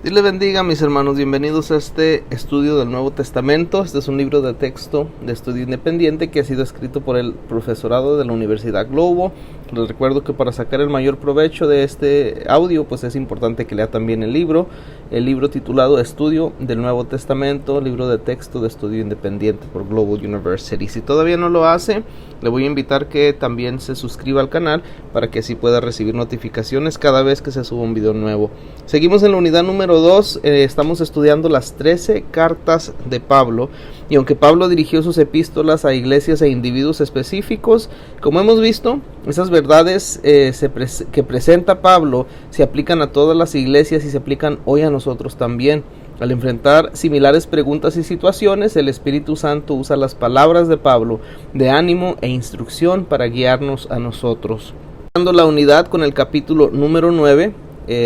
Dios les bendiga, mis hermanos, bienvenidos a este estudio del Nuevo Testamento. Este es un libro de texto de estudio independiente que ha sido escrito por el profesorado de la Universidad Globo. Les recuerdo que para sacar el mayor provecho de este audio, pues es importante que lea también el libro titulado Estudio del Nuevo Testamento, libro de texto de estudio independiente por Global University. Si todavía no lo hace, le voy a invitar que también se suscriba al canal para que así pueda recibir notificaciones cada vez que se suba un video nuevo. Seguimos en la unidad número 2, estamos estudiando las 13 cartas de Pablo, y aunque Pablo dirigió sus epístolas a iglesias e individuos específicos, como hemos visto, esas verdades que presenta Pablo se aplican a todas las iglesias y se aplican hoy a nosotros también. Al enfrentar similares preguntas y situaciones, el Espíritu Santo usa las palabras de Pablo de ánimo e instrucción para guiarnos a nosotros. Dando la unidad con el capítulo número 9,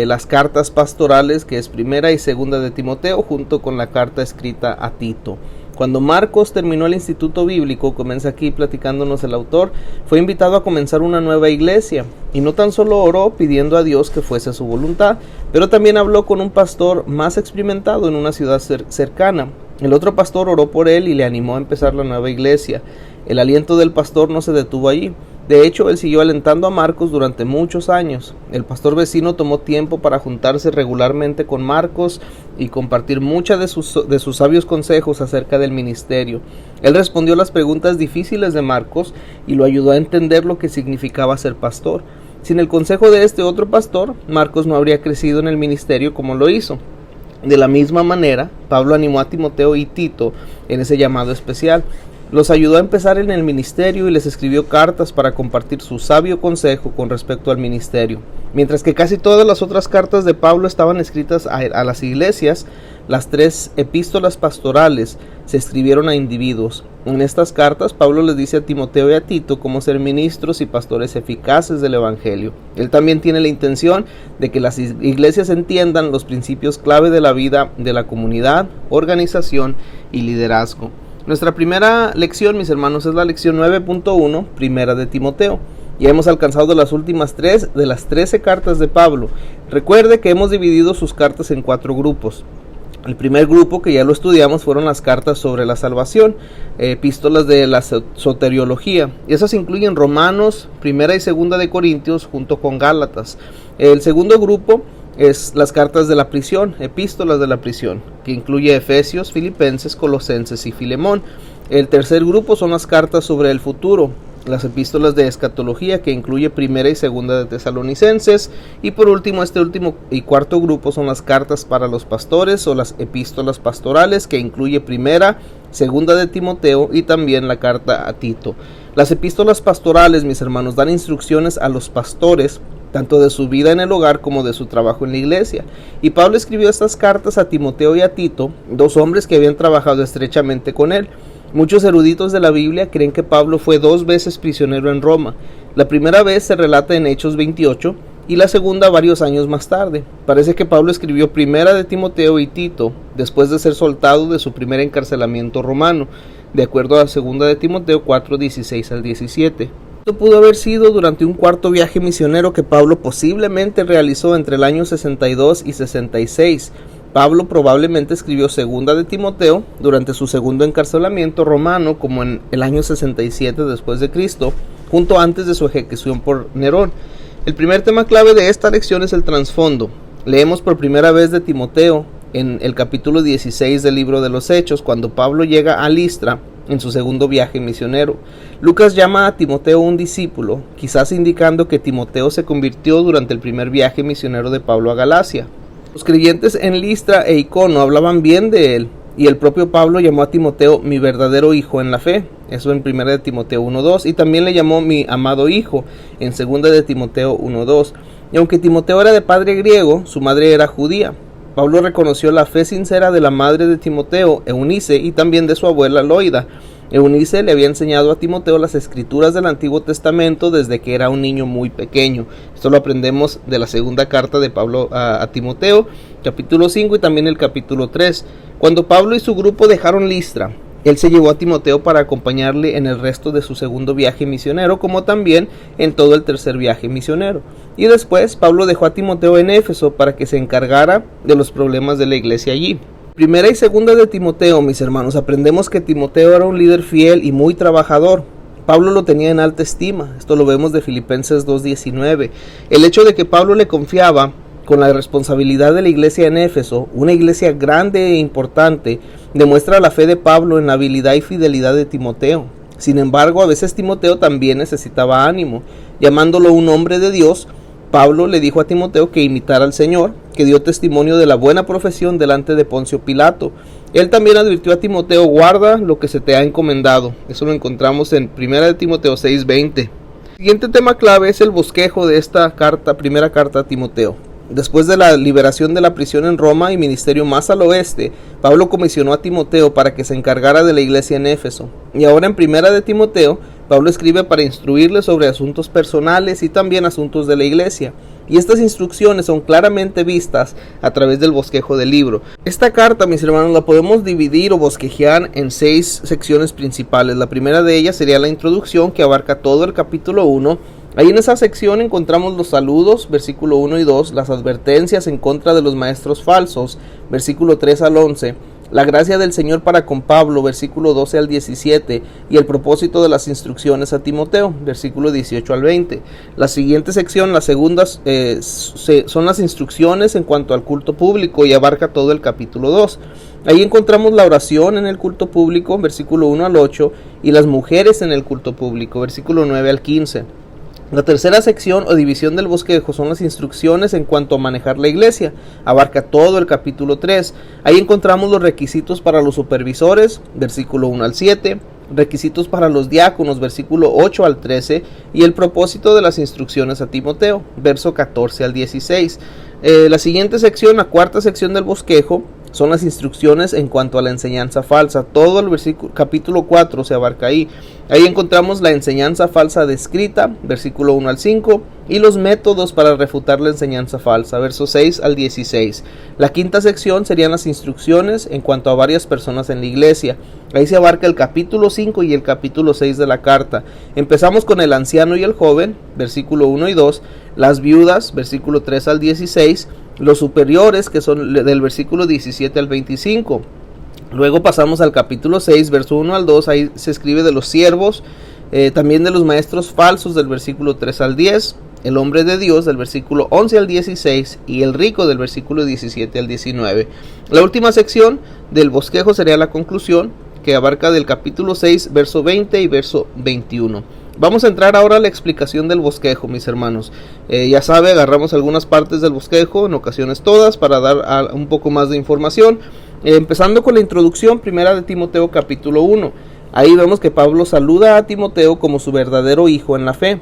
las cartas pastorales, que es primera y segunda de Timoteo, junto con la carta escrita a Tito. Cuando Marcos terminó el instituto bíblico, comienza aquí platicándonos el autor, fue invitado a comenzar una nueva iglesia, y no tan solo oró pidiendo a Dios que fuese su voluntad, pero también habló con un pastor más experimentado en una ciudad cercana. El otro pastor oró por él y le animó a empezar la nueva iglesia. El aliento del pastor no se detuvo allí. De hecho, él siguió alentando a Marcos durante muchos años. El pastor vecino tomó tiempo para juntarse regularmente con Marcos y compartir muchos de sus sabios consejos acerca del ministerio. Él respondió las preguntas difíciles de Marcos y lo ayudó a entender lo que significaba ser pastor. Sin el consejo de este otro pastor, Marcos no habría crecido en el ministerio como lo hizo. De la misma manera, Pablo animó a Timoteo y Tito en ese llamado especial. Los ayudó a empezar en el ministerio y les escribió cartas para compartir su sabio consejo con respecto al ministerio. Mientras que casi todas las otras cartas de Pablo estaban escritas a las iglesias, las 3 epístolas pastorales se escribieron a individuos. En estas cartas, Pablo les dice a Timoteo y a Tito cómo ser ministros y pastores eficaces del Evangelio. Él también tiene la intención de que las iglesias entiendan los principios clave de la vida de la comunidad, organización y liderazgo. Nuestra primera lección, mis hermanos, es la lección 9.1, primera de Timoteo. Ya hemos alcanzado las últimas 3 de las 13 cartas de Pablo. Recuerde que hemos dividido sus cartas en 4 grupos. El primer grupo, que ya lo estudiamos, fueron las cartas sobre la salvación, epístolas de la soteriología. Y esas incluyen Romanos, primera y segunda de Corintios, junto con Gálatas. El segundo grupo es las cartas de la prisión, epístolas de la prisión, que incluye Efesios, Filipenses, Colosenses y Filemón. El tercer grupo son las cartas sobre el futuro, las epístolas de escatología, que incluye primera y segunda de Tesalonicenses. Y por último, este último y cuarto grupo son las cartas para los pastores o las epístolas pastorales, que incluye primera, segunda de Timoteo y también la carta a Tito. Las epístolas pastorales, mis hermanos, dan instrucciones a los pastores tanto de su vida en el hogar como de su trabajo en la iglesia. Y Pablo escribió estas cartas a Timoteo y a Tito, 2 hombres que habían trabajado estrechamente con él. Muchos eruditos de la Biblia creen que Pablo fue 2 veces prisionero en Roma. La primera vez se relata en Hechos 28 y la segunda varios años más tarde. Parece que Pablo escribió primera de Timoteo y Tito después de ser soltado de su primer encarcelamiento romano, de acuerdo a segunda de Timoteo 4:16 al 17. Esto pudo haber sido durante un cuarto viaje misionero que Pablo posiblemente realizó entre el año 62 y 66. Pablo probablemente escribió segunda de Timoteo durante su segundo encarcelamiento romano, como en el año 67 después de Cristo, junto antes de su ejecución por Nerón. El primer tema clave de esta lección es el trasfondo. Leemos por primera vez de Timoteo en el capítulo 16 del libro de los Hechos, cuando Pablo llega a Listra en su segundo viaje misionero. Lucas llama a Timoteo un discípulo, quizás indicando que Timoteo se convirtió durante el primer viaje misionero de Pablo a Galacia. Los creyentes en Listra e Icono hablaban bien de él, y el propio Pablo llamó a Timoteo mi verdadero hijo en la fe, eso en 1 de Timoteo 1:2, y también le llamó mi amado hijo en 2 de Timoteo 1:2. Y aunque Timoteo era de padre griego, su madre era judía. Pablo reconoció la fe sincera de la madre de Timoteo, Eunice, y también de su abuela Loida. Eunice le había enseñado a Timoteo las escrituras del Antiguo Testamento desde que era un niño muy pequeño. Esto lo aprendemos de la segunda carta de Pablo a Timoteo, capítulo 5 y también el capítulo 3. Cuando Pablo y su grupo dejaron Listra, Él se llevó a Timoteo para acompañarle en el resto de su segundo viaje misionero, como también en todo el tercer viaje misionero. Y después Pablo dejó a Timoteo en Éfeso para que se encargara de los problemas de la iglesia allí. Primera y segunda de Timoteo, mis hermanos, aprendemos que Timoteo era un líder fiel y muy trabajador. Pablo lo tenía en alta estima. Esto lo vemos de Filipenses 2:19. El hecho de que Pablo le confiaba con la responsabilidad de la iglesia en Éfeso, una iglesia grande e importante, demuestra la fe de Pablo en la habilidad y fidelidad de Timoteo. Sin embargo, a veces Timoteo también necesitaba ánimo. Llamándolo un hombre de Dios, Pablo le dijo a Timoteo que imitara al Señor, que dio testimonio de la buena profesión delante de Poncio Pilato. Él también advirtió a Timoteo: guarda lo que se te ha encomendado. Eso lo encontramos en 1 de Timoteo 6:20. El siguiente tema clave es el bosquejo de esta primera carta a Timoteo. Después de la liberación de la prisión en Roma y ministerio más al oeste, Pablo comisionó a Timoteo para que se encargara de la iglesia en Éfeso. Y ahora en 1 de Timoteo, Pablo escribe para instruirle sobre asuntos personales y también asuntos de la iglesia. Y estas instrucciones son claramente vistas a través del bosquejo del libro. Esta carta, mis hermanos, la podemos dividir o bosquejear en 6 secciones principales. La primera de ellas sería la introducción, que abarca todo el capítulo 1. Ahí en esa sección encontramos los saludos, versículo 1 y 2, las advertencias en contra de los maestros falsos, versículo 3 al 11, la gracia del Señor para con Pablo, versículo 12 al 17, y el propósito de las instrucciones a Timoteo, versículo 18 al 20. La siguiente sección, las segundas, son las instrucciones en cuanto al culto público y abarca todo el capítulo 2. Ahí encontramos la oración en el culto público, versículo 1 al 8, y las mujeres en el culto público, versículo 9 al 15. La tercera sección o división del bosquejo son las instrucciones en cuanto a manejar la iglesia. Abarca todo el capítulo 3. Ahí encontramos los requisitos para los supervisores, versículo 1 al 7, requisitos para los diáconos, versículo 8 al 13, y el propósito de las instrucciones a Timoteo, verso 14 al 16. La siguiente sección, la cuarta sección del bosquejo, son las instrucciones en cuanto a la enseñanza falsa. Todo el capítulo 4 se abarca ahí. Ahí encontramos la enseñanza falsa descrita, versículo 1 al 5, y los métodos para refutar la enseñanza falsa, versos 6 al 16. La quinta sección serían las instrucciones en cuanto a varias personas en la iglesia. Ahí se abarca el capítulo 5 y el capítulo 6 de la carta. Empezamos con el anciano y el joven, versículo 1 y 2, las viudas, versículo 3 al 16, los superiores, que son del versículo 17 al 25. Luego pasamos al capítulo 6, verso 1 al 2, ahí se escribe de los siervos, también de los maestros falsos, del versículo 3 al 10, el hombre de Dios, del versículo 11 al 16, y el rico, del versículo 17 al 19. La última sección del bosquejo sería la conclusión, que abarca del capítulo 6, verso 20 y verso 21. Vamos a entrar ahora a la explicación del bosquejo, mis hermanos. Ya sabe, agarramos algunas partes del bosquejo, en ocasiones todas, para dar un poco más de información. Empezando con la introducción, 1 de Timoteo capítulo 1. Ahí vemos que Pablo saluda a Timoteo como su verdadero hijo en la fe.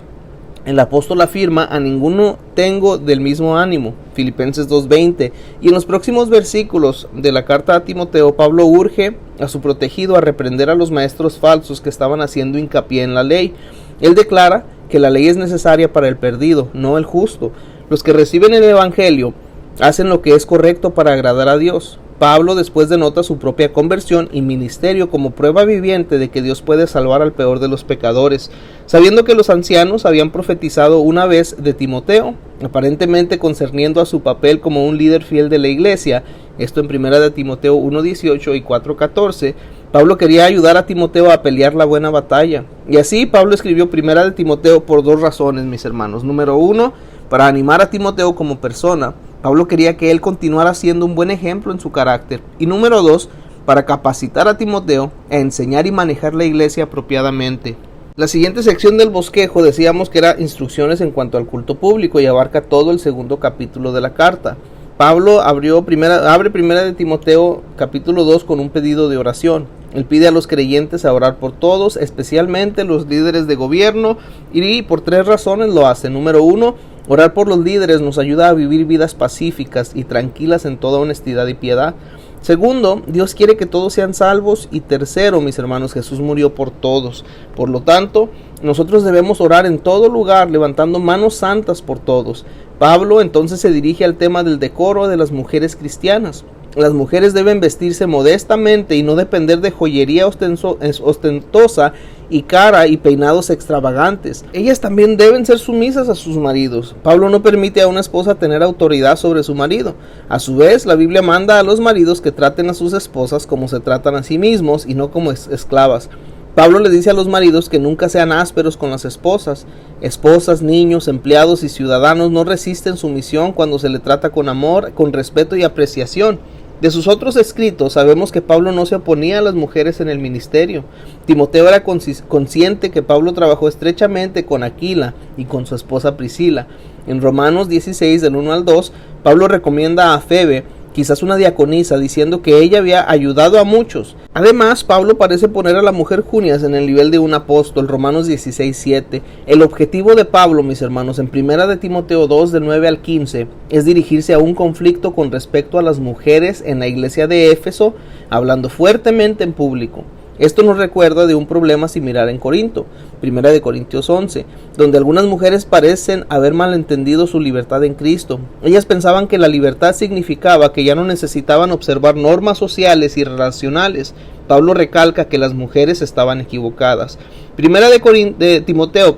El apóstol afirma: a ninguno tengo del mismo ánimo, Filipenses 2:20. Y en los próximos versículos de la carta a Timoteo, Pablo urge a su protegido a reprender a los maestros falsos que estaban haciendo hincapié en la ley. Él declara que la ley es necesaria para el perdido, no el justo. Los que reciben el evangelio hacen lo que es correcto para agradar a Dios. Pablo después denota su propia conversión y ministerio como prueba viviente de que Dios puede salvar al peor de los pecadores. Sabiendo que los ancianos habían profetizado una vez de Timoteo, aparentemente concerniendo a su papel como un líder fiel de la iglesia, esto en 1 de Timoteo 1:18 y 4:14, Pablo quería ayudar a Timoteo a pelear la buena batalla. Y así Pablo escribió 1 de Timoteo por 2 razones, mis hermanos. Número 1, para animar a Timoteo como persona. Pablo quería que él continuara siendo un buen ejemplo en su carácter. Y número 2, para capacitar a Timoteo a enseñar y manejar la iglesia apropiadamente. La siguiente sección del bosquejo decíamos que era instrucciones en cuanto al culto público y abarca todo el segundo capítulo de la carta. Pablo abre 1 de Timoteo capítulo 2 con un pedido de oración. Él pide a los creyentes a orar por todos, especialmente los líderes de gobierno, y por 3 razones lo hace. Número 1, orar por los líderes nos ayuda a vivir vidas pacíficas y tranquilas en toda honestidad y piedad. Segundo, Dios quiere que todos sean salvos. Y tercero, mis hermanos, Jesús murió por todos. Por lo tanto, nosotros debemos orar en todo lugar, levantando manos santas por todos. Pablo entonces se dirige al tema del decoro de las mujeres cristianas. Las mujeres deben vestirse modestamente y no depender de joyería ostentosa y cara y peinados extravagantes. Ellas también deben ser sumisas a sus maridos. Pablo no permite a una esposa tener autoridad sobre su marido. A su vez, la Biblia manda a los maridos que traten a sus esposas como se tratan a sí mismos y no como esclavas. Pablo le dice a los maridos que nunca sean ásperos con las esposas. Esposas, niños, empleados y ciudadanos no resisten sumisión cuando se le trata con amor, con respeto y apreciación. De sus otros escritos sabemos que Pablo no se oponía a las mujeres en el ministerio. Timoteo era consciente que Pablo trabajó estrechamente con Aquila y con su esposa Priscila. En Romanos 16, del 1 al 2, Pablo recomienda a Febe, quizás una diaconisa, diciendo que ella había ayudado a muchos. Además, Pablo parece poner a la mujer Junias en el nivel de un apóstol, Romanos 16:7. El objetivo de Pablo, mis hermanos, en 1 de Timoteo 2, del 9 al 15, es dirigirse a un conflicto con respecto a las mujeres en la iglesia de Éfeso, hablando fuertemente en público. Esto nos recuerda de un problema similar en Corinto, 1 de Corintios 11, donde algunas mujeres parecen haber malentendido su libertad en Cristo. Ellas pensaban que la libertad significaba que ya no necesitaban observar normas sociales y relacionales. Pablo recalca que las mujeres estaban equivocadas. 1 de Timoteo,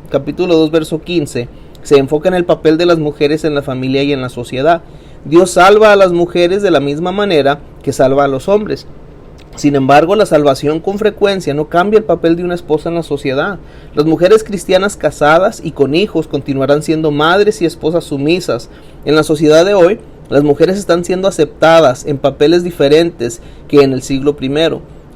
capítulo 2, verso 15, se enfoca en el papel de las mujeres en la familia y en la sociedad. Dios salva a las mujeres de la misma manera que salva a los hombres. Sin embargo, la salvación con frecuencia no cambia el papel de una esposa en la sociedad. Las mujeres cristianas casadas y con hijos continuarán siendo madres y esposas sumisas. En la sociedad de hoy, las mujeres están siendo aceptadas en papeles diferentes que en el siglo I.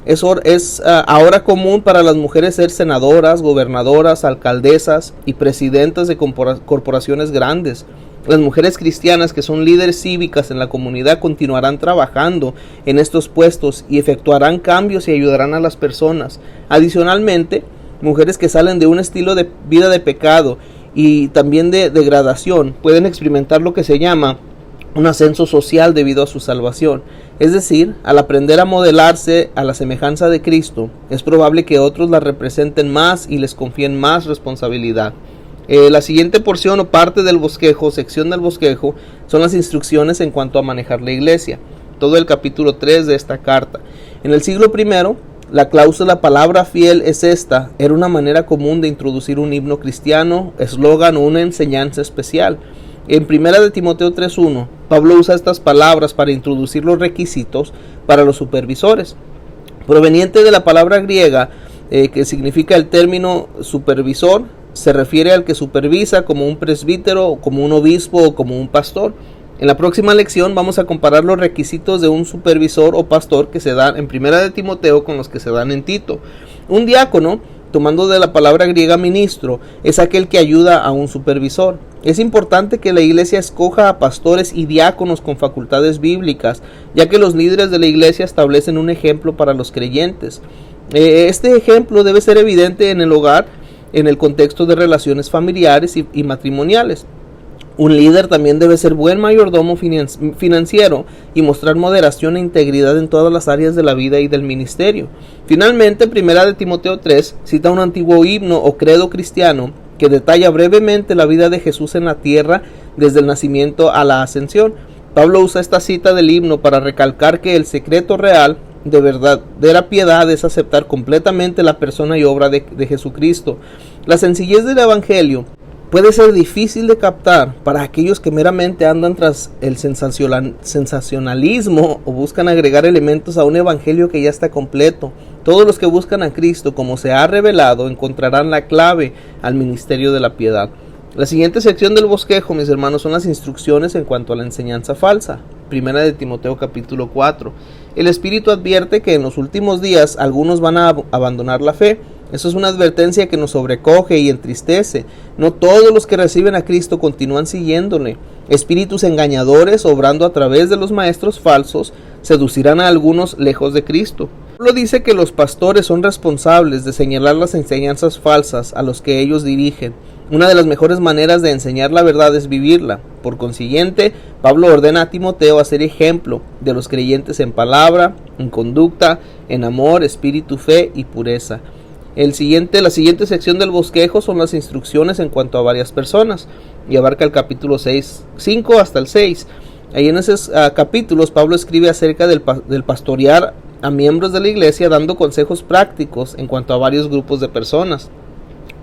Es ahora común para las mujeres ser senadoras, gobernadoras, alcaldesas y presidentas de corporaciones grandes. Las mujeres cristianas que son líderes cívicas en la comunidad continuarán trabajando en estos puestos y efectuarán cambios y ayudarán a las personas. Adicionalmente, mujeres que salen de un estilo de vida de pecado y también de degradación pueden experimentar lo que se llama un ascenso social debido a su salvación. Es decir, al aprender a modelarse a la semejanza de Cristo, es probable que otros la representen más y les confíen más responsabilidad. La siguiente porción o parte del bosquejo, sección del bosquejo, son las instrucciones en cuanto a manejar la iglesia. Todo el capítulo 3 de esta carta. En el siglo I, la cláusula palabra fiel es esta. Era una manera común de introducir un himno cristiano, eslogan o una enseñanza especial. En 1 de Timoteo 3:1, Pablo usa estas palabras para introducir los requisitos para los supervisores. Proveniente de la palabra griega, que significa el término supervisor, se refiere al que supervisa como un presbítero, como un obispo o como un pastor. En la próxima lección vamos a comparar los requisitos de un supervisor o pastor que se dan en 1 de Timoteo con los que se dan en Tito. Un diácono, tomando de la palabra griega ministro, es aquel que ayuda a un supervisor. Es importante que la iglesia escoja a pastores y diáconos con facultades bíblicas, ya que los líderes de la iglesia establecen un ejemplo para los creyentes. Este ejemplo debe ser evidente en el hogar, en el contexto de relaciones familiares y matrimoniales. Un líder también debe ser buen mayordomo financiero y mostrar moderación e integridad en todas las áreas de la vida y del ministerio. Finalmente, 1 de Timoteo 3 cita un antiguo himno o credo cristiano que detalla brevemente la vida de Jesús en la tierra desde el nacimiento a la ascensión. Pablo usa esta cita del himno para recalcar que el secreto real de verdadera piedad es aceptar completamente la persona y obra de Jesucristo. La sencillez del evangelio puede ser difícil de captar para aquellos que meramente andan tras el sensacionalismo o buscan agregar elementos a un evangelio que ya está completo. Todos los que buscan a Cristo como se ha revelado encontrarán la clave al ministerio de la piedad. La siguiente sección del bosquejo, mis hermanos, son las instrucciones en cuanto a la enseñanza falsa. 1 de Timoteo capítulo 4. El Espíritu advierte que en los últimos días algunos van a abandonar la fe. Eso es una advertencia que nos sobrecoge y entristece. No todos los que reciben a Cristo continúan siguiéndole. Espíritus engañadores, obrando a través de los maestros falsos, seducirán a algunos lejos de Cristo. Pablo dice que los pastores son responsables de señalar las enseñanzas falsas a los que ellos dirigen. Una de las mejores maneras de enseñar la verdad es vivirla. Por consiguiente, Pablo ordena a Timoteo a ser ejemplo de los creyentes en palabra, en conducta, en amor, espíritu, fe y pureza. La siguiente sección del bosquejo son las instrucciones en cuanto a varias personas y abarca el capítulo 5 hasta el 6. Ahí en esos capítulos Pablo escribe acerca del pastorear a miembros de la iglesia, dando consejos prácticos en cuanto a varios grupos de personas.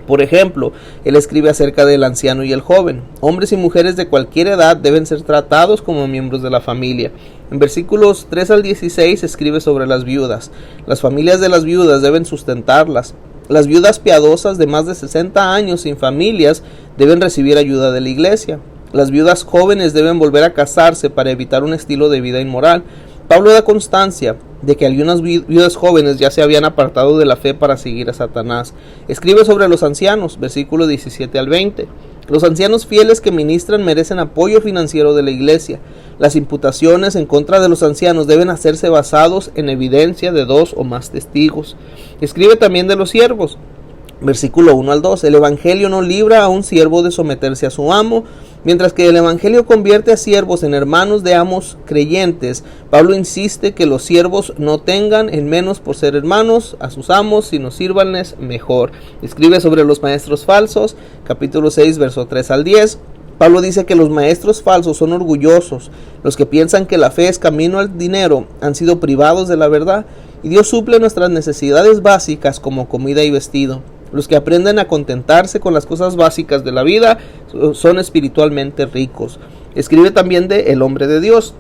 Por ejemplo, él escribe acerca del anciano y el joven. Hombres y mujeres de cualquier edad deben ser tratados como miembros de la familia. En versículos 3 al 16 escribe sobre las viudas. Las familias de las viudas deben sustentarlas. Las viudas piadosas de más de 60 años sin familias deben recibir ayuda de la iglesia. Las viudas jóvenes deben volver a casarse para evitar un estilo de vida inmoral. Pablo da constancia de que algunas viudas jóvenes ya se habían apartado de la fe para seguir a Satanás. Escribe sobre los ancianos, versículos 17 al 20. Los ancianos fieles que ministran merecen apoyo financiero de la iglesia. Las imputaciones en contra de los ancianos deben hacerse basados en evidencia de 2 o más testigos. Escribe también de los siervos. Versículo 1 al 2. El evangelio no libra a un siervo de someterse a su amo, mientras que el evangelio convierte a siervos en hermanos de amos creyentes. Pablo insiste que los siervos no tengan en menos por ser hermanos a sus amos, sino sírvanles mejor. Escribe sobre los maestros falsos, capítulo 6, verso 3 al 10. Pablo dice que los maestros falsos son orgullosos. Los que piensan que la fe es camino al dinero han sido privados de la verdad, y Dios suple nuestras necesidades básicas como comida y vestido. Los que aprenden a contentarse con las cosas básicas de la vida son espiritualmente ricos. Escribe también de El hombre de Dios,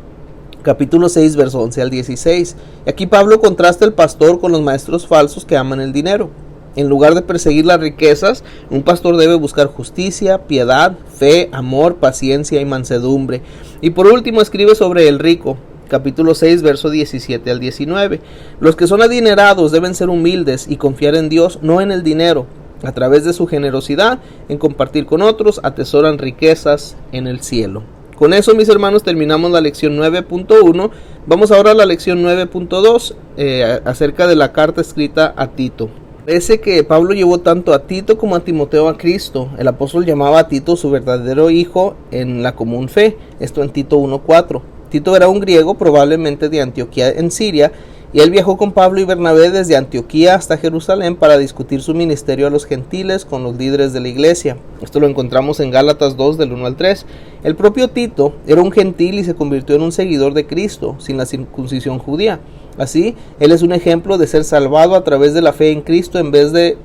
capítulo 6, verso 11 al 16. Y aquí Pablo contrasta el pastor con los maestros falsos que aman el dinero. En lugar de perseguir las riquezas, un pastor debe buscar justicia, piedad, fe, amor, paciencia y mansedumbre. Y por último escribe sobre el rico, capítulo 6, verso 17 al 19. Los que son adinerados deben ser humildes y confiar en Dios, no en el dinero. A través de su generosidad en compartir con otros, atesoran riquezas en el cielo. Con eso, mis hermanos, terminamos la lección 9.1. Vamos ahora a la lección 9.2, acerca de la carta escrita a Tito. Parece que Pablo llevó tanto a Tito como a Timoteo a Cristo. El apóstol llamaba a Tito su verdadero hijo en la común fe, esto en Tito 1.4. Tito era un griego, probablemente de Antioquía en Siria, y él viajó con Pablo y Bernabé desde Antioquía hasta Jerusalén para discutir su ministerio a los gentiles con los líderes de la iglesia. Esto lo encontramos en Gálatas 2 del 1 al 3. El propio Tito era un gentil y se convirtió en un seguidor de Cristo sin la circuncisión judía. Así, él es un ejemplo de ser salvado a través de la fe en Cristo en vez de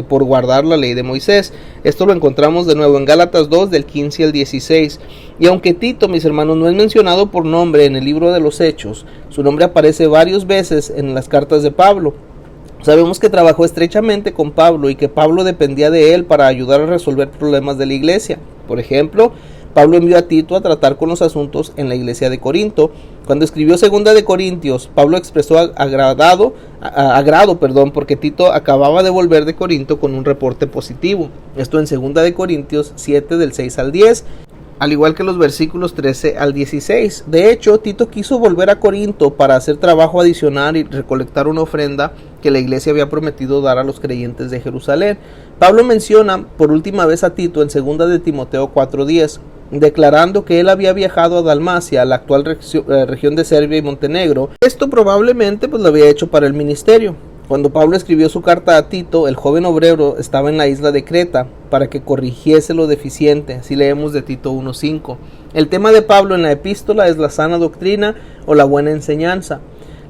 por guardar la ley de Moisés. Esto lo encontramos de nuevo en Gálatas 2 del 15 al 16. Y aunque Tito, mis hermanos, no es mencionado por nombre en el libro de los Hechos, su nombre aparece varias veces en las cartas de Pablo. Sabemos que trabajó estrechamente con Pablo y que Pablo dependía de él para ayudar a resolver problemas de la iglesia. Por ejemplo, Pablo envió a Tito a tratar con los asuntos en la iglesia de Corinto. Cuando escribió 2 de Corintios, Pablo expresó agrado porque Tito acababa de volver de Corinto con un reporte positivo. Esto en 2 de Corintios 7 del 6 al 10, al igual que los versículos 13 al 16. De hecho, Tito quiso volver a Corinto para hacer trabajo adicional y recolectar una ofrenda que la iglesia había prometido dar a los creyentes de Jerusalén. Pablo menciona por última vez a Tito en 2 de Timoteo 4:10, declarando que él había viajado a Dalmacia, la actual región de Serbia y Montenegro. Esto probablemente lo había hecho para el ministerio. Cuando Pablo escribió su carta a Tito, el joven obrero estaba en la isla de Creta para que corrigiese lo deficiente. Así leemos de Tito 1:5. El tema de Pablo en la epístola es la sana doctrina o la buena enseñanza.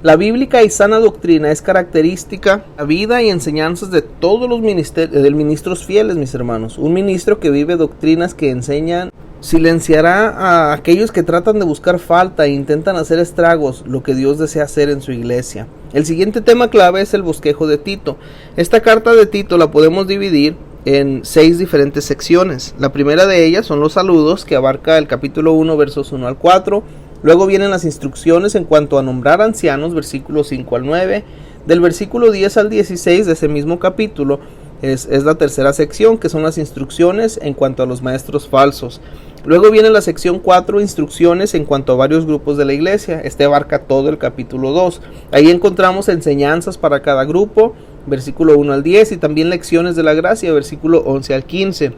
La bíblica y sana doctrina es característica, la vida y enseñanzas de todos los ministros fieles, mis hermanos. Un ministro que vive doctrinas que enseñan silenciará a aquellos que tratan de buscar falta e intentan hacer estragos lo que Dios desea hacer en su iglesia. El siguiente tema clave es el bosquejo de Tito. Esta carta de Tito la podemos dividir en 6 diferentes secciones. La primera de ellas son los saludos, que abarca el capítulo 1, versos 1 al 4. Luego vienen las instrucciones en cuanto a nombrar ancianos, versículos 5 al 9. Del versículo 10 al 16 de ese mismo capítulo es la tercera sección, que son las instrucciones en cuanto a los maestros falsos. Luego viene la sección 4, instrucciones en cuanto a varios grupos de la iglesia. Este abarca todo el capítulo 2. Ahí encontramos enseñanzas para cada grupo, versículo 1 al 10, y también lecciones de la gracia, versículo 11 al 15.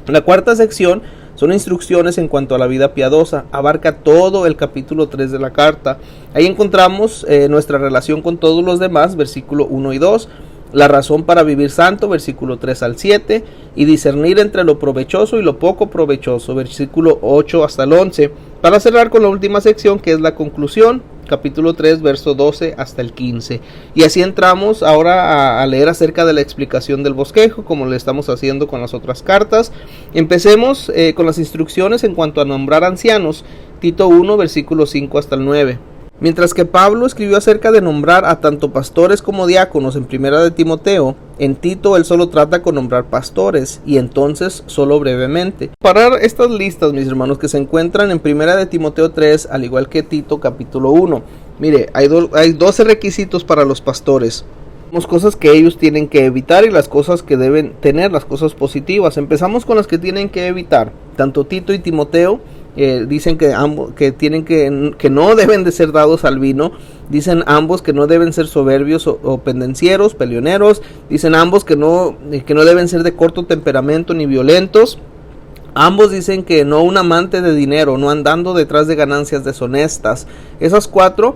La cuarta sección son instrucciones en cuanto a la vida piadosa. Abarca todo el capítulo 3 de la carta. Ahí encontramos nuestra relación con todos los demás, versículo 1 y 2. La razón para vivir santo, versículo 3 al 7, y discernir entre lo provechoso y lo poco provechoso, versículo 8 hasta el 11. para cerrar con la última sección, que es la conclusión, capítulo 3, verso 12 hasta el 15. Y así entramos ahora a leer acerca de la explicación del bosquejo, como le estamos haciendo con las otras cartas. Empecemos con las instrucciones en cuanto a nombrar ancianos, Tito 1, versículos 5 hasta el 9. Mientras que Pablo escribió acerca de nombrar a tanto pastores como diáconos en primera de Timoteo, en Tito él solo trata con nombrar pastores, y entonces solo brevemente. Parar estas listas, mis hermanos, que se encuentran en primera de Timoteo 3, al igual que Tito capítulo 1. Mire, hay 12 requisitos para los pastores. Las cosas que ellos tienen que evitar y las cosas que deben tener, las cosas positivas. Empezamos con las que tienen que evitar. Tanto Tito y Timoteo dicen que ambos que no deben de ser dados al vino. Dicen ambos que no deben ser soberbios o pendencieros, peleoneros. Dicen ambos que no deben ser de corto temperamento ni violentos. Ambos dicen que no un amante de dinero, no andando detrás de ganancias deshonestas. Esas 4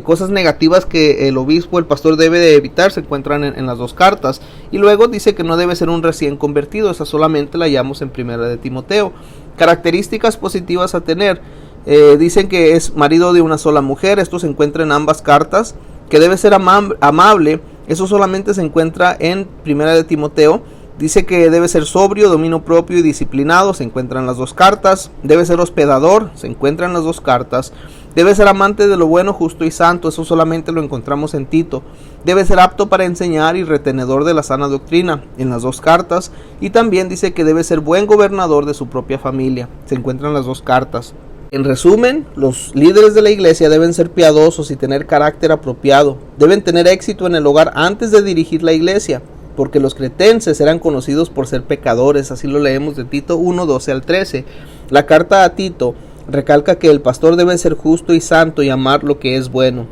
cosas negativas que el obispo, el pastor debe de evitar, se encuentran en las 2 cartas. Y luego dice que no debe ser un recién convertido. Esa solamente la hallamos en primera de Timoteo. Características positivas a tener, dicen que es marido de una sola mujer. Esto se encuentra en ambas cartas. Que debe ser amable. Eso solamente se encuentra en primera de Timoteo. Dice que debe ser sobrio, dominio propio y disciplinado, se encuentra en las 2 cartas. Debe ser hospedador, se encuentra en las 2 cartas. Debe ser amante de lo bueno, justo y santo, eso solamente lo encontramos en Tito. Debe ser apto para enseñar y retenedor de la sana doctrina, en las 2 cartas. Y también dice que debe ser buen gobernador de su propia familia, se encuentra en las 2 cartas. En resumen, los líderes de la iglesia deben ser piadosos y tener carácter apropiado. Deben tener éxito en el hogar antes de dirigir la iglesia, porque los cretenses eran conocidos por ser pecadores. Así lo leemos de Tito 1, 12 al 13. La carta a Tito recalca que el pastor debe ser justo y santo y amar lo que es bueno.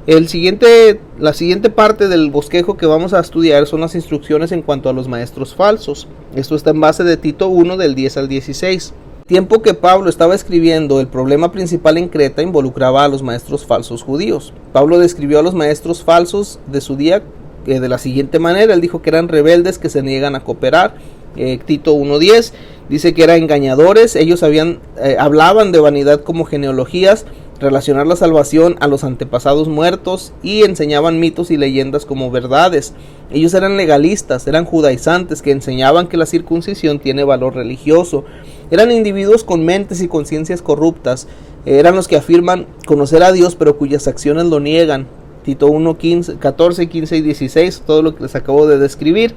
La siguiente parte del bosquejo que vamos a estudiar son las instrucciones en cuanto a los maestros falsos. Esto está en base de Tito 1 del 10 al 16. Tiempo que Pablo estaba escribiendo, el problema principal en Creta involucraba a los maestros falsos judíos. Pablo describió a los maestros falsos de su día de la siguiente manera. Él dijo que eran rebeldes que se niegan a cooperar. Tito 1:10 dice que eran engañadores. Ellos hablaban de vanidad como genealogías, relacionar la salvación a los antepasados muertos, y enseñaban mitos y leyendas como verdades. Ellos eran legalistas, eran judaizantes que enseñaban que la circuncisión tiene valor religioso. Eran individuos con mentes y conciencias corruptas. Eran los que afirman conocer a Dios pero cuyas acciones lo niegan. Tito 1:14, 15 y 16, todo lo que les acabo de describir.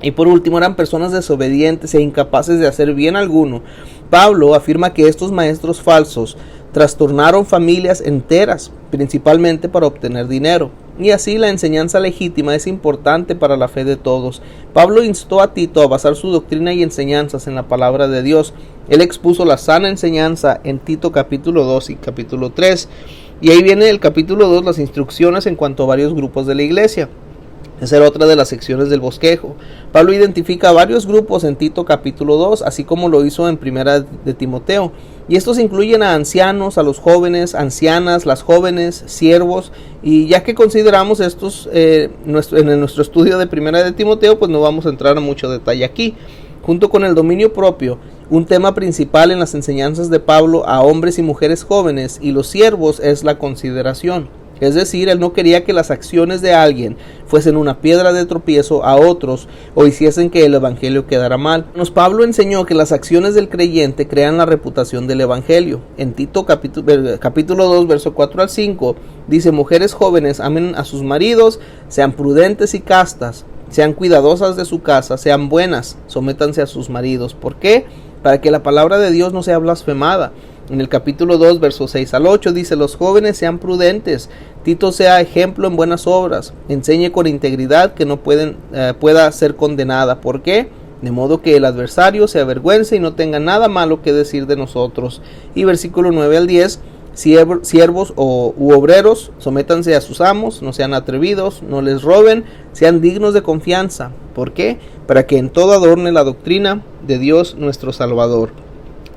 Y por último, eran personas desobedientes e incapaces de hacer bien alguno. Pablo afirma que estos maestros falsos trastornaron familias enteras, principalmente para obtener dinero. Y así la enseñanza legítima es importante para la fe de todos. Pablo instó a Tito a basar su doctrina y enseñanzas en la palabra de Dios. Él expuso la sana enseñanza en Tito capítulo 2 y capítulo 3. Y ahí viene el capítulo 2, las instrucciones en cuanto a varios grupos de la iglesia. Esa era otra de las secciones del bosquejo. Pablo identifica varios grupos en Tito capítulo 2, así como lo hizo en primera de Timoteo. Y estos incluyen a ancianos, a los jóvenes, ancianas, las jóvenes, siervos. Y ya que consideramos estos en nuestro estudio de primera de Timoteo, pues no vamos a entrar a mucho detalle aquí. Junto con el dominio propio, un tema principal en las enseñanzas de Pablo a hombres y mujeres jóvenes y los siervos es la consideración. Es decir, él no quería que las acciones de alguien fuesen una piedra de tropiezo a otros o hiciesen que el evangelio quedara mal. Pablo enseñó que las acciones del creyente crean la reputación del evangelio. En Tito capítulo 2, verso 4 al 5, dice: mujeres jóvenes, amen a sus maridos, sean prudentes y castas, sean cuidadosas de su casa, sean buenas, sométanse a sus maridos. ¿Por qué? Para que la palabra de Dios no sea blasfemada. En el capítulo 2, versos 6 al 8 dice: los jóvenes sean prudentes, Tito sea ejemplo en buenas obras, enseñe con integridad, que no pueda ser condenada. ¿Por qué? De modo que el adversario se avergüence y no tenga nada malo que decir de nosotros. Y versículo 9 al 10, siervos u obreros, sométanse a sus amos, no sean atrevidos, no les roben, sean dignos de confianza. ¿Por qué? Para que en todo adorne la doctrina de Dios nuestro Salvador.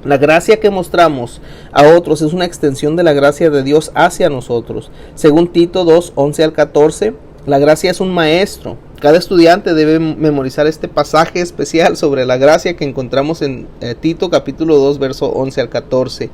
La gracia que mostramos a otros es una extensión de la gracia de Dios hacia nosotros. Según Tito 2, 11 al 14, la gracia es un maestro. Cada estudiante debe memorizar este pasaje especial sobre la gracia que encontramos en Tito capítulo 2, verso 11 al 14.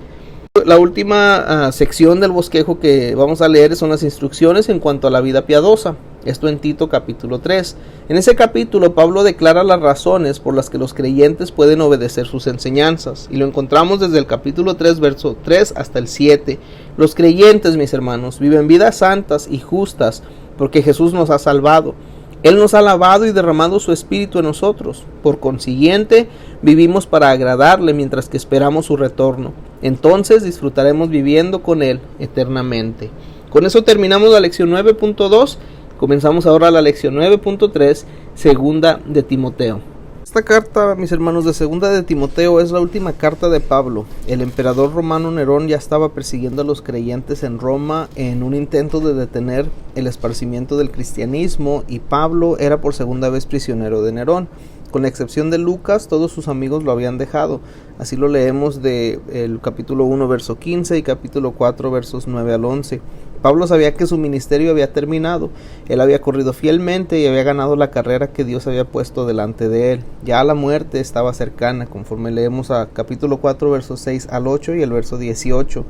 La última sección del bosquejo que vamos a leer son las instrucciones en cuanto a la vida piadosa. Esto en Tito capítulo 3. En ese capítulo Pablo declara las razones por las que los creyentes pueden obedecer sus enseñanzas. Y lo encontramos desde el capítulo 3, verso 3 hasta el 7. Los creyentes, mis hermanos, viven vidas santas y justas porque Jesús nos ha salvado. Él nos ha lavado y derramado su espíritu en nosotros. Por consiguiente, vivimos para agradarle mientras que esperamos su retorno. Entonces disfrutaremos viviendo con Él eternamente. Con eso terminamos la lección 9.2. Comenzamos ahora la lección 9.3, segunda de Timoteo. Esta carta, mis hermanos, de segunda de Timoteo es la última carta de Pablo. El emperador romano Nerón ya estaba persiguiendo a los creyentes en Roma en un intento de detener el esparcimiento del cristianismo, y Pablo era por segunda vez prisionero de Nerón. Con la excepción de Lucas, todos sus amigos lo habían dejado. Así lo leemos del capítulo 1, verso 15 y capítulo 4, versos 9 al 11. Pablo sabía que su ministerio había terminado. Él había corrido fielmente y había ganado la carrera que Dios había puesto delante de él. Ya la muerte estaba cercana, conforme leemos a capítulo 4, versos 6 al 8 y el verso 18.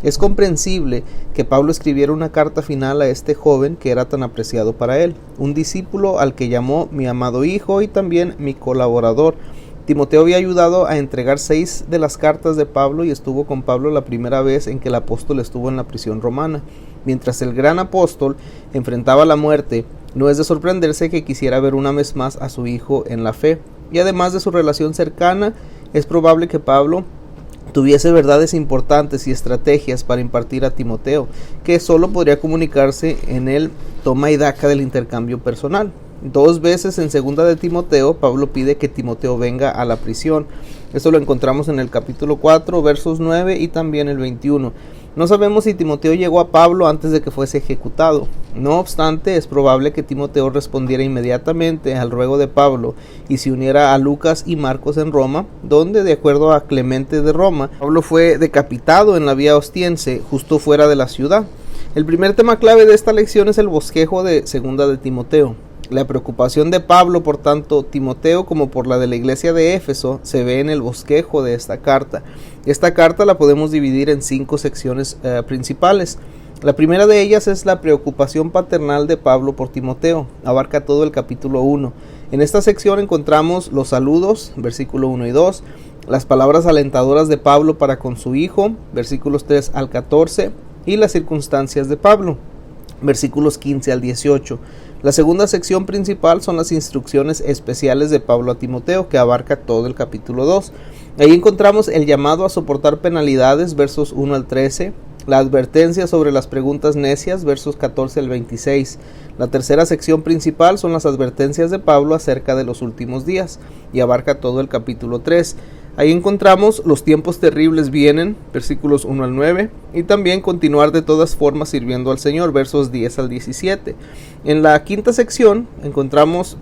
Es comprensible que Pablo escribiera una carta final a este joven que era tan apreciado para él, un discípulo al que llamó mi amado hijo y también mi colaborador. Timoteo había ayudado a entregar 6 de las cartas de Pablo y estuvo con Pablo la primera vez en que el apóstol estuvo en la prisión romana. Mientras el gran apóstol enfrentaba la muerte, no es de sorprenderse que quisiera ver una vez más a su hijo en la fe. Y además de su relación cercana, es probable que Pablo tuviese verdades importantes y estrategias para impartir a Timoteo, que solo podría comunicarse en el toma y daca del intercambio personal. 2 veces en segunda de Timoteo, Pablo pide que Timoteo venga a la prisión. Esto lo encontramos en el capítulo 4, versos 9 y también el 21. No sabemos si Timoteo llegó a Pablo antes de que fuese ejecutado. No obstante, es probable que Timoteo respondiera inmediatamente al ruego de Pablo y se uniera a Lucas y Marcos en Roma, donde, de acuerdo a Clemente de Roma, Pablo fue decapitado en la vía Ostiense, justo fuera de la ciudad. El primer tema clave de esta lección es el bosquejo de segunda de Timoteo. La preocupación de Pablo por tanto Timoteo como por la de la iglesia de Éfeso se ve en el bosquejo de esta carta. Esta carta la podemos dividir en 5 secciones principales. La primera de ellas es la preocupación paternal de Pablo por Timoteo. Abarca todo el capítulo 1. En esta sección encontramos los saludos, versículo 1 y 2, las palabras alentadoras de Pablo para con su hijo, versículos 3 al 14, y las circunstancias de Pablo, versículos 15 al 18. La segunda sección principal son las instrucciones especiales de Pablo a Timoteo, que abarca todo el capítulo 2. Ahí encontramos el llamado a soportar penalidades, versos 1 al 13, la advertencia sobre las preguntas necias, versos 14 al 26. La tercera sección principal son las advertencias de Pablo acerca de los últimos días, y abarca todo el capítulo 3. Ahí encontramos los tiempos terribles vienen, versículos 1 al 9, y también continuar de todas formas sirviendo al Señor, versos 10 al 17. En la cuarta sección encontramos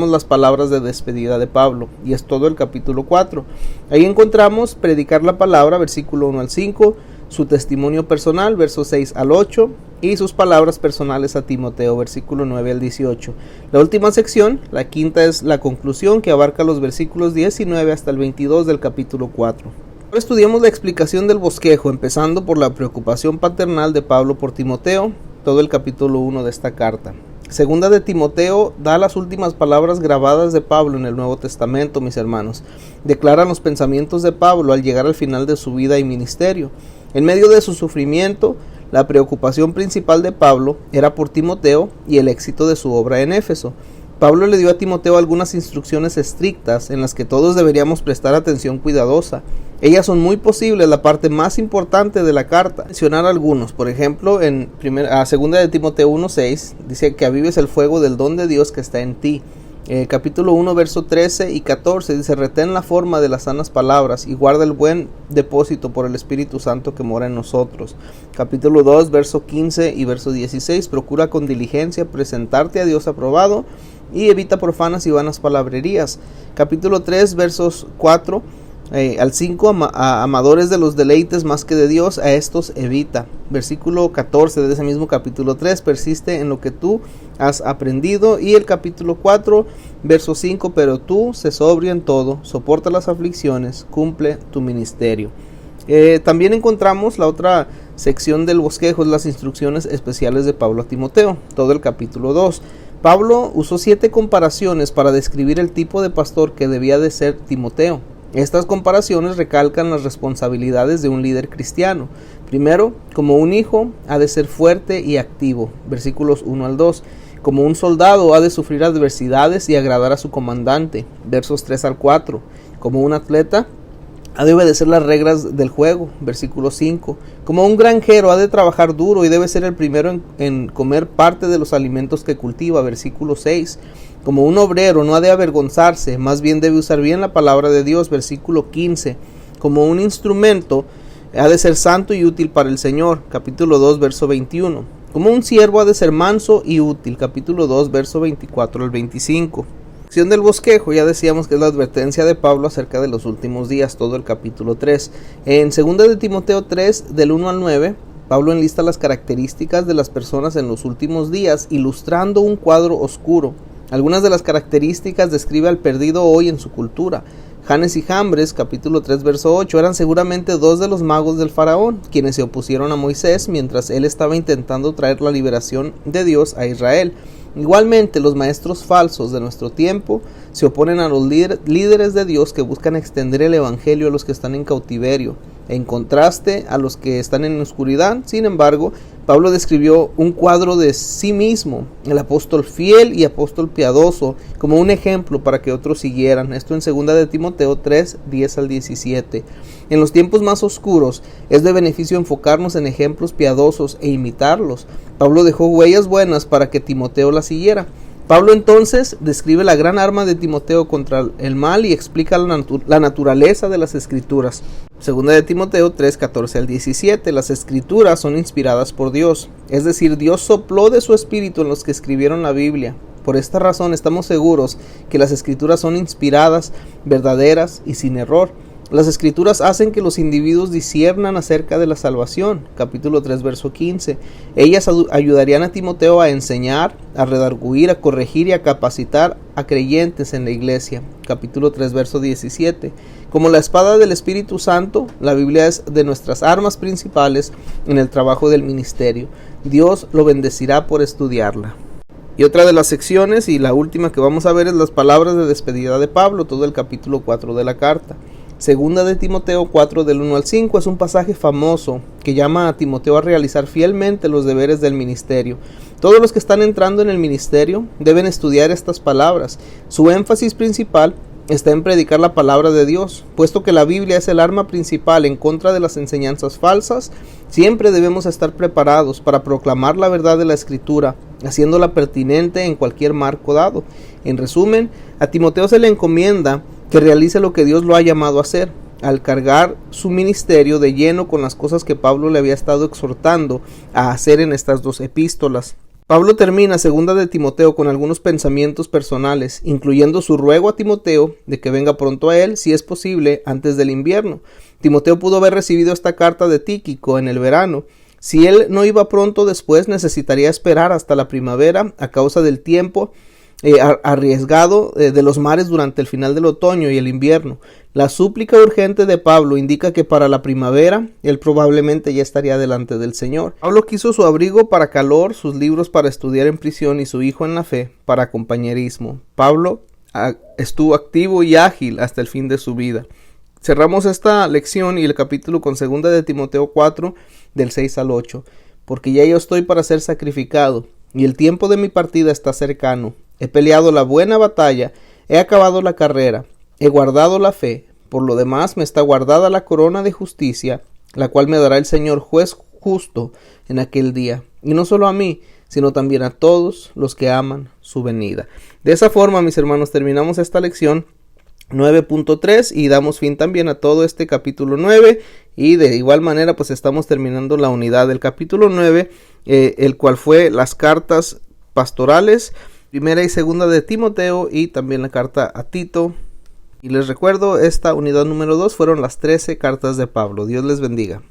las palabras de despedida de Pablo, y es todo el capítulo 4. Ahí encontramos predicar la palabra, versículo 1 al 5, su testimonio personal, versos 6 al 8, y sus palabras personales a Timoteo, versículo 9 al 18. La última sección, la quinta, es la conclusión, que abarca los versículos 19 hasta el 22 del capítulo 4. Ahora estudiamos la explicación del bosquejo, empezando por la preocupación paternal de Pablo por Timoteo, todo el capítulo 1 de esta carta. Segunda de Timoteo da las últimas palabras grabadas de Pablo en el Nuevo Testamento, mis hermanos. Declaran los pensamientos de Pablo al llegar al final de su vida y ministerio. En medio de su sufrimiento, la preocupación principal de Pablo era por Timoteo y el éxito de su obra en Éfeso. Pablo le dio a Timoteo algunas instrucciones estrictas en las que todos deberíamos prestar atención cuidadosa. Ellas son muy posibles la parte más importante de la carta. Mencionar algunos, por ejemplo, en segunda de Timoteo 1:6 dice que avives el fuego del don de Dios que está en ti. Capítulo 1, verso 13 y 14 dice: retén la forma de las sanas palabras y guarda el buen depósito por el Espíritu Santo que mora en nosotros. Capítulo 2, verso 15 y verso 16, procura con diligencia presentarte a Dios aprobado y evita profanas y vanas palabrerías. Capítulo 3, versos 4 al 5, amadores de los deleites más que de Dios, a estos evita. Versículo 14 de ese mismo capítulo 3, persiste en lo que tú has aprendido. Y el capítulo 4, verso 5, pero tú sé sobrio en todo, soporta las aflicciones, cumple tu ministerio. También encontramos la otra sección del bosquejo, es las instrucciones especiales de Pablo a Timoteo, todo el capítulo 2. Pablo usó 7 comparaciones para describir el tipo de pastor que debía de ser Timoteo. Estas comparaciones recalcan las responsabilidades de un líder cristiano. Primero, como un hijo ha de ser fuerte y activo, versículos 1 al 2. Como un soldado ha de sufrir adversidades y agradar a su comandante, versos 3 al 4. Como un atleta ha de obedecer las reglas del juego, versículo 5. Como un granjero ha de trabajar duro y debe ser el primero en comer parte de los alimentos que cultiva, versículo 6. Como un obrero no ha de avergonzarse, más bien debe usar bien la palabra de Dios, versículo 15. Como un instrumento ha de ser santo y útil para el Señor, capítulo 2, verso 21. Como un siervo ha de ser manso y útil, capítulo 2, verso 24 al 25. Sección del bosquejo, ya decíamos que es la advertencia de Pablo acerca de los últimos días, todo el capítulo 3. En 2 de Timoteo 3, del 1 al 9, Pablo enlista las características de las personas en los últimos días, ilustrando un cuadro oscuro. Algunas de las características describe al perdido hoy en su cultura. Janes y Jambres, capítulo 3, verso 8, eran seguramente 2 de los magos del faraón, quienes se opusieron a Moisés mientras él estaba intentando traer la liberación de Dios a Israel. Igualmente, los maestros falsos de nuestro tiempo se oponen a los líderes de Dios que buscan extender el evangelio a los que están en cautiverio, en contraste a los que están en oscuridad. Sin embargo, Pablo describió un cuadro de sí mismo, el apóstol fiel y apóstol piadoso, como un ejemplo para que otros siguieran. Esto en 2 de Timoteo 3, 10 al 17. En los tiempos más oscuros es de beneficio enfocarnos en ejemplos piadosos e imitarlos. Pablo dejó huellas buenas para que Timoteo las siguiera. Pablo entonces describe la gran arma de Timoteo contra el mal y explica la naturaleza de las escrituras. 2 de Timoteo 3, 14 al 17. Las escrituras son inspiradas por Dios, es decir, Dios sopló de su espíritu en los que escribieron la Biblia. Por esta razón estamos seguros que las escrituras son inspiradas, verdaderas y sin error. Las escrituras hacen que los individuos disciernan acerca de la salvación, capítulo 3, verso 15. Ellas ayudarían a Timoteo a enseñar, a redarguir, a corregir y a capacitar a creyentes en la iglesia, capítulo 3, verso 17. Como la espada del Espíritu Santo, la Biblia es de nuestras armas principales en el trabajo del ministerio. Dios lo bendecirá por estudiarla. Y otra de las secciones, y la última que vamos a ver, es las palabras de despedida de Pablo, todo el capítulo 4 de la carta. 2 de Timoteo 4 del 1 al 5 es un pasaje famoso que llama a Timoteo a realizar fielmente los deberes del ministerio. Todos los que están entrando en el ministerio deben estudiar estas palabras. Su énfasis principal está en predicar la palabra de Dios. Puesto que la Biblia es el arma principal en contra de las enseñanzas falsas, siempre debemos estar preparados para proclamar la verdad de la Escritura, haciéndola pertinente en cualquier marco dado. En resumen, a Timoteo se le encomienda que realice lo que Dios lo ha llamado a hacer, al cargar su ministerio de lleno con las cosas que Pablo le había estado exhortando a hacer en estas 2 epístolas. Pablo termina 2 de Timoteo con algunos pensamientos personales, incluyendo su ruego a Timoteo de que venga pronto a él, si es posible, antes del invierno. Timoteo pudo haber recibido esta carta de Tíquico en el verano. Si él no iba pronto después, necesitaría esperar hasta la primavera a causa del tiempo arriesgado de los mares durante el final del otoño y el invierno. La súplica urgente de Pablo indica que para la primavera él probablemente ya estaría delante del Señor. Pablo quiso su abrigo para calor, sus libros para estudiar en prisión y su hijo en la fe para compañerismo. Pablo estuvo activo y ágil hasta el fin de su vida. Cerramos esta lección y el capítulo con 2 de Timoteo 4 del 6 al 8. Porque ya yo estoy para ser sacrificado y el tiempo de mi partida está cercano. He peleado la buena batalla, he acabado la carrera, he guardado la fe. Por lo demás me está guardada la corona de justicia, la cual me dará el Señor juez justo en aquel día. Y no solo a mí, sino también a todos los que aman su venida. De esa forma, mis hermanos, terminamos esta lección 9.3 y damos fin también a todo este capítulo 9, y de igual manera pues estamos terminando la unidad del capítulo 9, el cual fue las cartas pastorales, 1 y 2 de Timoteo, y también la carta a Tito. Y les recuerdo, esta unidad número 2 fueron las 13 cartas de Pablo. Dios les bendiga.